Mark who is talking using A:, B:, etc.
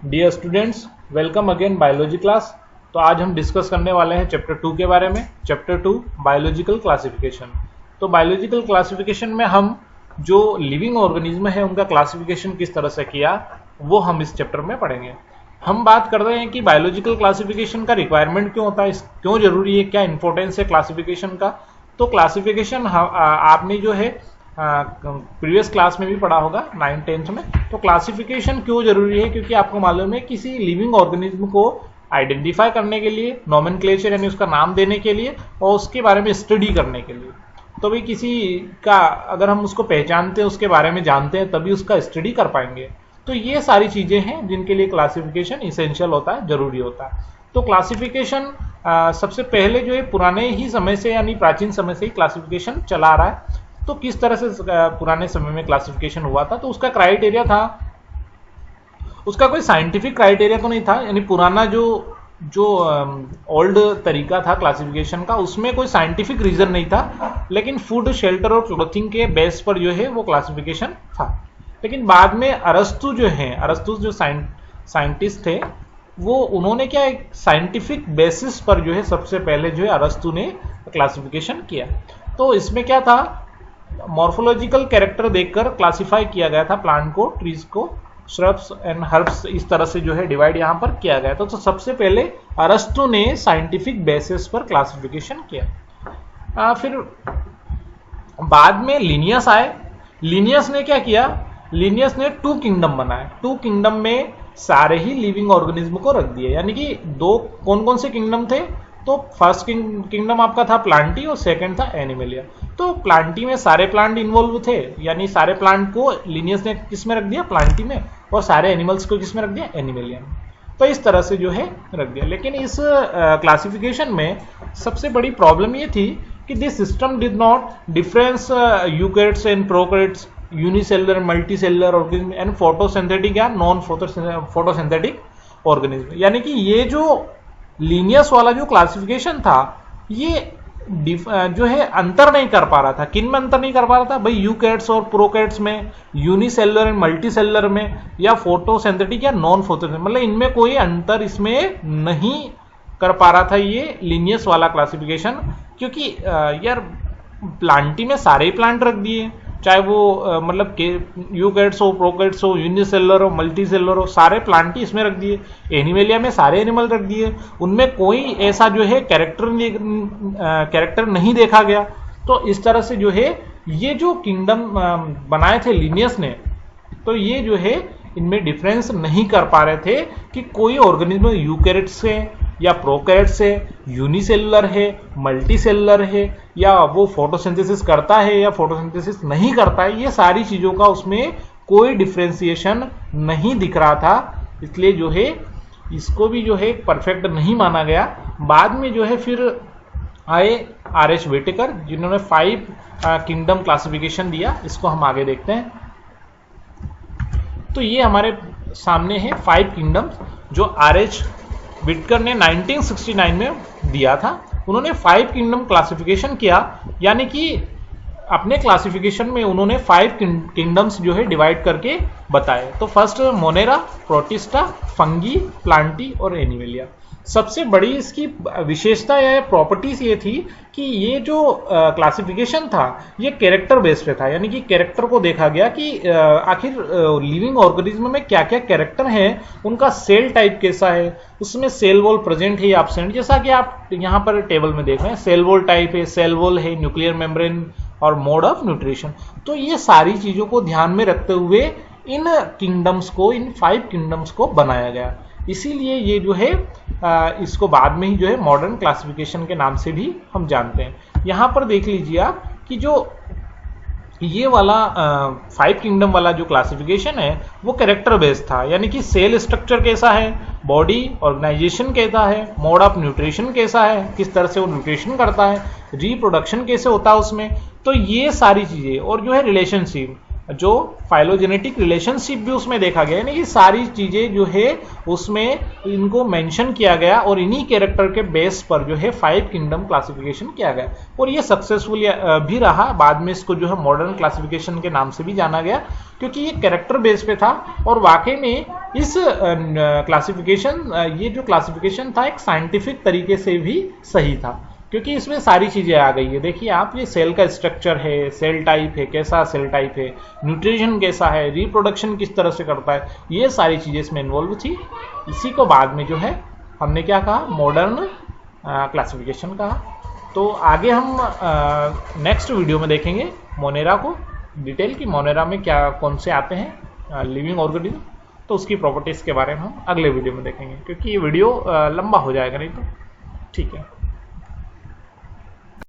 A: Dear students, welcome again biology class. तो आज हम डिस्कस करने वाले हैं चैप्टर 2 के बारे में। Chapter 2 biological classification. तो बायोलॉजिकल क्लासिफिकेशन में हम जो लिविंग ऑर्गेनिज्म है उनका क्लासिफिकेशन किस तरह से किया वो हम इस चैप्टर में पढ़ेंगे। हम बात कर रहे हैं कि बायोलॉजिकल क्लासिफिकेशन का रिक्वायरमेंट क्यों होता है, क्यों जरूरी है, क्या इंपॉर्टेंस है क्लासिफिकेशन का। तो क्लासिफिकेशन आपने जो है प्रीवियस क्लास में भी पढ़ा होगा 9th-10th में। तो क्लासिफिकेशन क्यों जरूरी है, क्योंकि आपको मालूम है किसी लिविंग ऑर्गेनिज्म को आइडेंटिफाई करने के लिए, नोमेनक्लेचर यानी उसका नाम देने के लिए और उसके बारे में स्टडी करने के लिए। तो भाई किसी का अगर हम उसको पहचानते हैं, उसके बारे में जानते हैं, तभी उसका स्टडी कर पाएंगे। तो ये सारी चीजें हैं जिनके लिए क्लासिफिकेशन इसेंशियल होता है, जरूरी होता है। तो क्लासिफिकेशन सबसे पहले जो है पुराने ही समय से यानी प्राचीन समय से ही क्लासिफिकेशन चला आ रहा है। तो किस तरह से पुराने समय में क्लासिफिकेशन हुआ था, तो उसका क्राइटेरिया था, उसका कोई साइंटिफिक क्राइटेरिया तो नहीं था। यानी पुराना जो ओल्ड तरीका था क्लासिफिकेशन का, उसमें कोई साइंटिफिक रीजन नहीं था, लेकिन फूड, शेल्टर और क्लोथिंग के बेस पर जो है वो क्लासिफिकेशन था। लेकिन बाद में अरस्तु जो साइंटिस्ट थे, वो उन्होंने क्या एक साइंटिफिक बेसिस पर जो है सबसे पहले जो है अरस्तु ने क्लासिफिकेशन किया। तो इसमें क्या था, मॉर्फोलॉजिकल कैरेक्टर देखकर क्लासिफाई किया गया था प्लांट को, ट्रीज को, श्रब्स एंड हर्ब्स, इस तरह से जो है डिवाइड यहां पर किया गया था। तो सबसे पहले अरस्तु ने साइंटिफिक बेसिस पर क्लासिफिकेशन किया। फिर बाद में लिनियस आए। लिनियस ने क्या किया, लिनियस ने 2 किंगडम बनाए। 2 किंगडम में सारे ही लिविंग ऑर्गेनिज्म को रख दिए। यानी कि दो कौन कौन से किंगडम थे, तो फर्स्ट किंगडम आपका था प्लांटी और सेकंड था एनिमलिया। तो प्लांटी में सारे प्लांट इन्वॉल्व थे, यानी सारे प्लांट को लिनियस ने किस में रख दिया, प्लांटी में, और सारे एनिमल्स को किस में रख दिया, एनिमलिया में। तो इस तरह से जो है रख दिया। लेकिन इस क्लासिफिकेशन में सबसे बड़ी प्रॉब्लम ये थी कि this system did not difference eukaryotes and prokaryotes, unicellular, multicellular organism and photosynthetic या नॉन फोटोसिंथेटिक ऑर्गेनिज्म। यानी कि ये जो लीनियस वाला जो क्लासिफिकेशन था, ये जो है अंतर नहीं कर पा रहा था। किन में अंतर नहीं कर पा रहा था भाई, यूकैरियोट्स और प्रोकैरियोट्स में, यूनिसेलुलर एंड मल्टीसेलुलर में, या फोटोसिंथेटिक या नॉन फोटोसिंथेटिक, मतलब इनमें कोई अंतर इसमें नहीं कर पा रहा था ये लीनियस वाला क्लासिफिकेशन। क्योंकि यार प्लांटी में सारे ही प्लांट रख दिए, चाहे वो मतलब यूकैरियोट्स हो, प्रोकैरियोट्स हो, यूनिसेलुलर हो, मल्टीसेलुलर हो, सारे प्लांट ही इसमें रख दिए। एनिमलिया में सारे एनिमल रख दिए, उनमें कोई ऐसा जो है कैरेक्टर नहीं देखा गया। तो इस तरह से जो है ये जो किंगडम बनाए थे लिनियस ने, तो ये जो है इनमें डिफरेंस नहीं कर पा रहे थे कि कोई ऑर्गेनिज्म यूकैरियोट्स से या प्रोकैरियोट्स से, यूनिसेलुलर है, मल्टीसेलुलर है, या वो फोटोसिंथेसिस करता है या फोटोसिंथेसिस नहीं करता है। ये सारी चीजों का उसमें कोई डिफरेंशिएशन नहीं दिख रहा था, इसलिए जो है इसको भी जो है परफेक्ट नहीं माना गया। बाद में जो है फिर आए R.H. व्हिटेकर, जिन्होंने 5 किंगडम क्लासिफिकेशन दिया। इसको हम आगे देखते हैं। तो ये हमारे सामने है 5 किंगडम्स जो R.H. व्हिटेकर ने 1969 में दिया था। उन्होंने 5 किंगडम क्लासिफिकेशन किया, यानी कि अपने क्लासिफिकेशन में उन्होंने 5 किंगडम्स जो है डिवाइड करके बताए। तो first Monera, protista, fungi, Plantae और एनिमलिया। सबसे बड़ी इसकी विशेषता या प्रॉपर्टीज ये थी कि ये जो क्लासिफिकेशन था ये कैरेक्टर बेस्ड पे था। यानी कि कैरेक्टर को देखा गया कि आखिर लिविंग ऑर्गेनिज्म में क्या क्या कैरेक्टर हैं, उनका सेल टाइप कैसा है, उसमें सेल वॉल प्रेजेंट है या एब्सेंट। जैसा कि आप यहाँ पर टेबल में देख रहे हैं, सेल वॉल टाइप है, सेल वॉल है, न्यूक्लियर मेम्ब्रेन और मोड ऑफ न्यूट्रिशन। तो ये सारी चीजों को ध्यान में रखते हुए इन किंगडम्स को, इन 5 किंगडम्स को बनाया गया। इसीलिए ये जो है इसको बाद में ही जो है मॉडर्न क्लासिफिकेशन के नाम से भी हम जानते हैं। यहां पर देख लीजिए आप कि जो ये वाला 5 किंगडम वाला जो क्लासिफिकेशन है वो कैरेक्टर बेस्ड था। यानी कि सेल स्ट्रक्चर कैसा है, बॉडी ऑर्गेनाइजेशन कैसा है, मोड ऑफ न्यूट्रिशन कैसा है, किस तरह से वो न्यूट्रिशन करता है, रिप्रोडक्शन कैसे होता है उसमें, तो ये सारी चीजें, और जो है रिलेशनशिप, जो फाइलोजेनेटिक रिलेशनशिप भी उसमें देखा गया, यानी कि सारी चीजें जो है उसमें इनको मेंशन किया गया और इन्हीं कैरेक्टर के बेस पर जो है 5 किंगडम क्लासिफिकेशन किया गया और ये सक्सेसफुल भी रहा। बाद में इसको जो है मॉडर्न क्लासिफिकेशन के नाम से भी जाना गया, क्योंकि ये कैरेक्टर बेस पे था और वाकई में इस क्लासिफिकेशन ये जो क्लासिफिकेशन था एक साइंटिफिक तरीके से भी सही था, क्योंकि इसमें सारी चीजें आ गई है। देखिए आप, ये सेल का स्ट्रक्चर है, सेल टाइप है, कैसा सेल टाइप है, न्यूट्रिशन कैसा है, रिप्रोडक्शन किस तरह से करता है, ये सारी चीजें इसमें इन्वॉल्व थी। इसी को बाद में जो है हमने क्या कहा, मॉडर्न क्लासिफिकेशन कहा। तो आगे हम नेक्स्ट वीडियो में देखेंगे मोनेरा को डिटेल की, मोनेरा में क्या कौन से आते हैं लिविंग ऑर्गेनिज्म, तो उसकी प्रॉपर्टीज के बारे में हम अगले वीडियो में देखेंगे, क्योंकि ये वीडियो लंबा हो जाएगा नहीं तो। ठीक है।